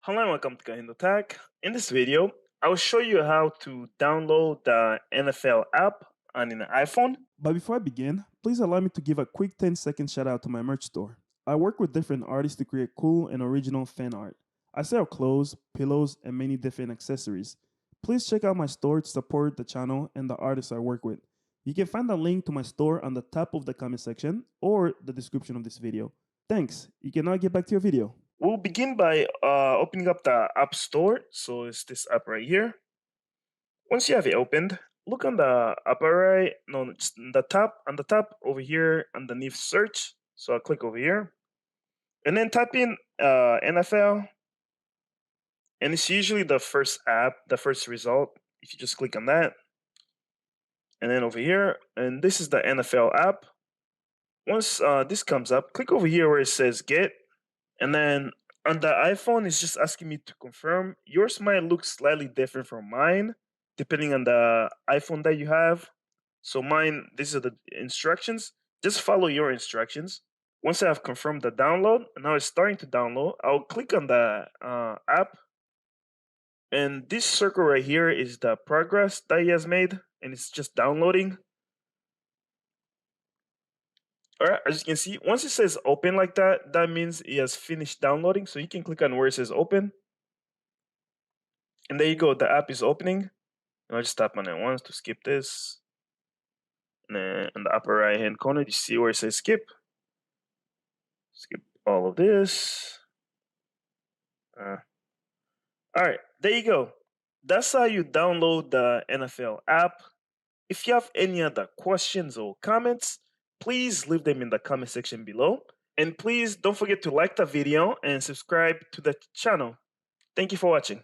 Hello and welcome to KahindoTech. In this video, I will show you how to download the NFL app on an iPhone. But before I begin, please allow me to give a quick 10-second shout out to my merch store. I work with different artists to create cool and original fan art. I sell clothes, pillows, and many different accessories. Please check out my store to support the channel and the artists I work with. You can find the link to my store on the top of the comment section or the description of this video. Thanks. You can now get back to your video. We'll begin by opening up the App Store. So it's this app right here. Once you have it opened, look on the upper right, no, it's on the top over here underneath search. So I'll click over here and then type in NFL. And it's usually the first app, the first result. If you just click on that, and then over here, and this is the NFL app. Once this comes up, click over here where it says get, and then on the iPhone, it's just asking me to confirm. Yours might look slightly different from mine, depending on the iPhone that you have. So mine, these are the instructions. Just follow your instructions. Once I have confirmed the download, now it's starting to download. I'll click on the app, and this circle right here is the progress that he has made, and it's just downloading. All right, as you can see, once it says open like that, that means it has finished downloading. So you can click on where it says open. And there you go, the app is opening. And I'll just tap on it once to skip this. And then in the upper right hand corner, you see where it says skip. Skip all of this. All right, there you go. That's how you download the NFL app. If you have any other questions or comments, please leave them in the comment section below. And please don't forget to like the video and subscribe to the channel. Thank you for watching.